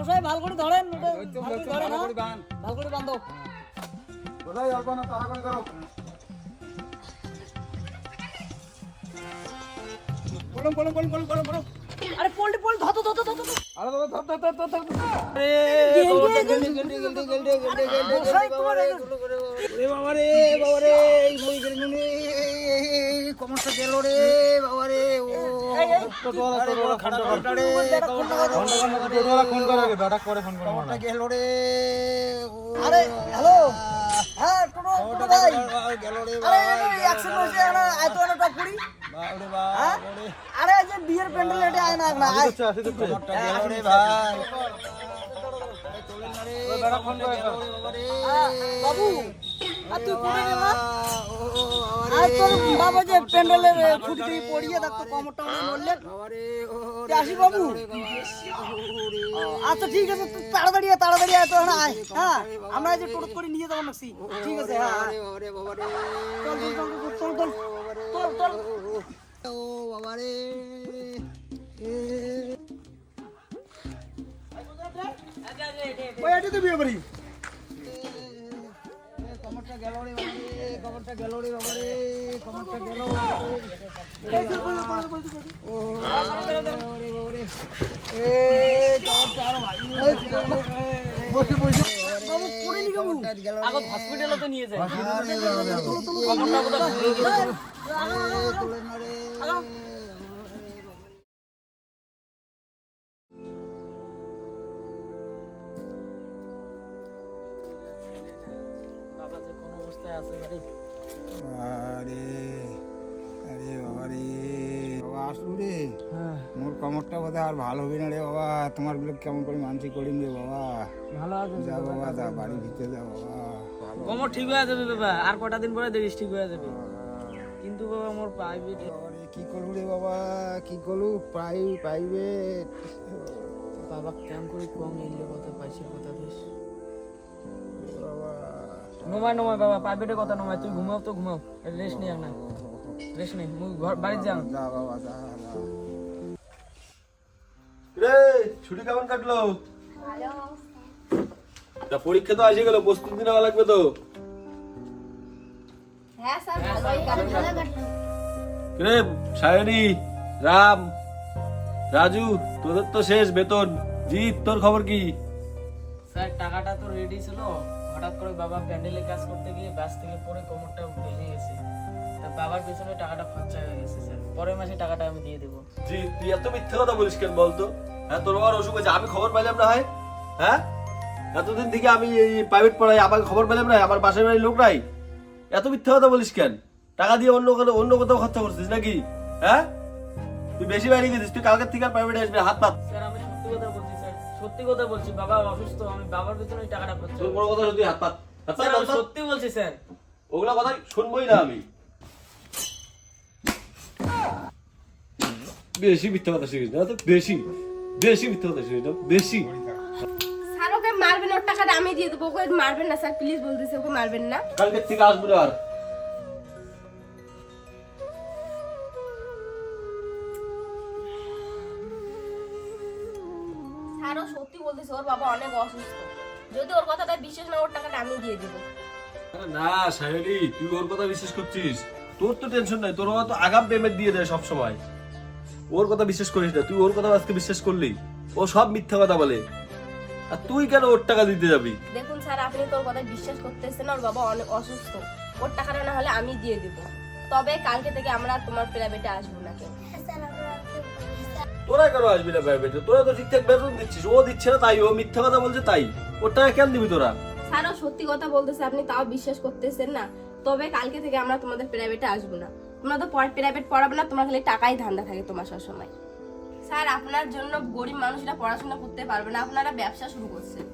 মশাই ভালো করে ধরেন, ভালো করে ধরেন, ভালো করে বাঁধো। কোথায় অল্প না তাড়াতাড়ি করো। আরে পোল্ট্রি ধর। আরে দাদা ধর। মশাই তোমার ওরে বাবা রে এই মই গেলুনি কমরটা গেল রে বাবা রে ও কমরটা গেল রে আরে হ্যালো, হ্যাঁ টোটো ভাই গেল রে আরে অ্যাকশন হইছে না, এত না টপ করি। বাবা হ্যাঁ? আরে এই যে বিয়ের প্যান্ডেল এটা আয় না না আয়। কমরটা গেল রে ভাই বাবু আর তুই কোথায় রে মা? আর তোর বাবা যে প্যান্ডেলের খুঁটি পড়িয়ে থাকতো কমরটা নড়লে আসি বাবু। আচ্ছা ঠিক আছে, তুই তাড়াতাড়ি আয় তো না আয়। হ্যাঁ আমরা এই যে টোটো করে নিয়ে যাবো নাকি? ঠিক আছে হ্যাঁ চল। ও বাবা রে ওই এটি তো বিয়ে বাড়ি। কমরটা গেল রে বাবা রে কমরটা গেল রে বাবা রে কমরটা গেল ও এ কমরটা আর ভাই বসে বাবু পড়ে নি বাবু, গেল আগে হসপিটালে তো নিয়ে যায়। তুলে না রে বাবা যে কোন অবস্থায় আছে রে। আরে আরে বাবা রে বাবা আসলু রে হ্যাঁ মোর কমরটা বোধহয় আর ভালো হবে না রে বাবা তোমার গুলো কেমন করে মানসিক করিম রে বাবা ভালো আছে যা বাবা যা বাড়ি ভিতরে যা বাবা কোমর ঠিক হয়ে যাবে বাবা, আর কটা দিন পরে দেখিস ঠিক হয়ে যাবে। কিন্তু বাবা মোর প্রাইভেট বাবা রে, কি করবো রে বাবা কি করবো প্রাইভেট বাবা কেমন করে কম নিলে কথা পাইছে কথা দিস। বাবা নমায় বাবা, প্রাইভেটের কথা নমায়, তুই ঘুমাও তো ঘুমাও, রেস্ট নিয়ে না, রেস্ট নেই, মুই ঘর বাড়ি যাও। যা বাবা যা রে ছুটি কেমন কাটলো? তা পরীক্ষা তো আসে গেল, প্রস্তুতি নেওয়া লাগবে তো। হ্যাঁ স্যার ভালোই কাটলো। রে সায়নী, রাম, রাজু, তোদের তো শেষ বেতন। জিৎ, তোর খবর কি? স্যার টাকাটা তো রেডি ছিল, হঠাৎ করে বাবা প্যান্ডেলে কাজ করতে গিয়ে বাস থেকে পড়ে কোমরটা ভেঙে গেছে, তা বাবার পেছনে টাকাটা খরচা হয়ে গেছে স্যার। পরের মাসে টাকাটা আমি দিয়ে দেবো। জিৎ, তুই এত মিথ্যে কথা বলিস কেন বলতো? হ্যাঁ, তোর বাবার অসুখ হয়েছে, আমি খবর পাইলাম না হয়? হ্যাঁ, এতদিন থেকে আমি এই প্রাইভেট পড়াই, আমাকে খবর পেলাম না? আমার বাসায় বাড়ির লোক নাই? এত মিথ্যে কথা বলিস কেন? টাকা দিয়ে অন্য কোথাও খরচা করছিস নাকি? হ্যাঁ, তুই বেশি বাইরে গেছিস। তুই কালকের থেকে আর প্রাইভেটে আসবি, হাত পাত। স্যার আমি সত্যি কথা বলছি স্যার, সত্যি কথা বলছি, বাবা অসুস্থ, আমি বাবার পেছনে ওই টাকাটা খরচা তোর করছি। বড় কথা সত্যি, হাত পাত। হাত পাত, স্যার আমি হাত পাত। সত্যি বলছি স্যার। ওগুলা কথা শুনবোই না আমি। বেশি মিথ্যা কথা শিখিস না তো, বেশি মিথ্যা কথা শিখিস না, বেশি। স্যার ওকে মারবেন, ওর টাকাটা আমি দিয়ে দেবো, ওকে মারবেন না স্যার প্লিজ বলতেছি, ওকে মারবেন না। কালকের থেকে আসবো না আর। স্যার ও সত্যি বলতেছে, ওর বাবা অনেক অসুস্থ, যদি ওর কথাটা বিশ্বাস না, ওর টাকাটা আমি দিয়ে দেবো। আরে না সায়নী, তুই ওর কথা বিশ্বাস করছিস? তোর তো টেনশন নাই, তোর বাবা তো আগাম পেমেন্ট দিয়ে দেয় সব সময়। ওর কথা বিশ্বাস করিস না, তুই ওর কথা আজকে বিশ্বাস করলি? ও সব মিথ্যা কথা বলে, আর তুই কেন ওর টাকা দিতে যাবি? দেখুন স্যার আপনি তোর কথা বিশ্বাস করতেছেন না, ওর বাবা অনেক অসুস্থ, ওর টাকাটা না হলে আমি দিয়ে দেবো, তবে কালকে থেকে আমরা তোমার প্রাইভেটে আসবো না কেউ। তোরা কেন আসবি না প্রাইভেটে? তোরা তো ঠিকঠাক বেতন দিচ্ছিস, ও দিচ্ছে না তাই, ও মিথ্যা কথা বলছে তাই। ওর টাকা কেন দিবি তোরা? স্যার ও সত্যি কথা বলতেছে, আপনি তাও বিশ্বাস করতেছেন না, তবে কালকে থেকে আমরা তোমাদের প্রাইভেটে আসবো না, তোমরা তো প্রাইভেট পড়াবে না, তোমার খালি টাকাই ধান্দা থাকে তোমার সবসময়। স্যার আপনার জন্য গরিব মানুষরা পড়াশোনা করতে পারবে না, আপনারা ব্যবসা শুরু করছেন,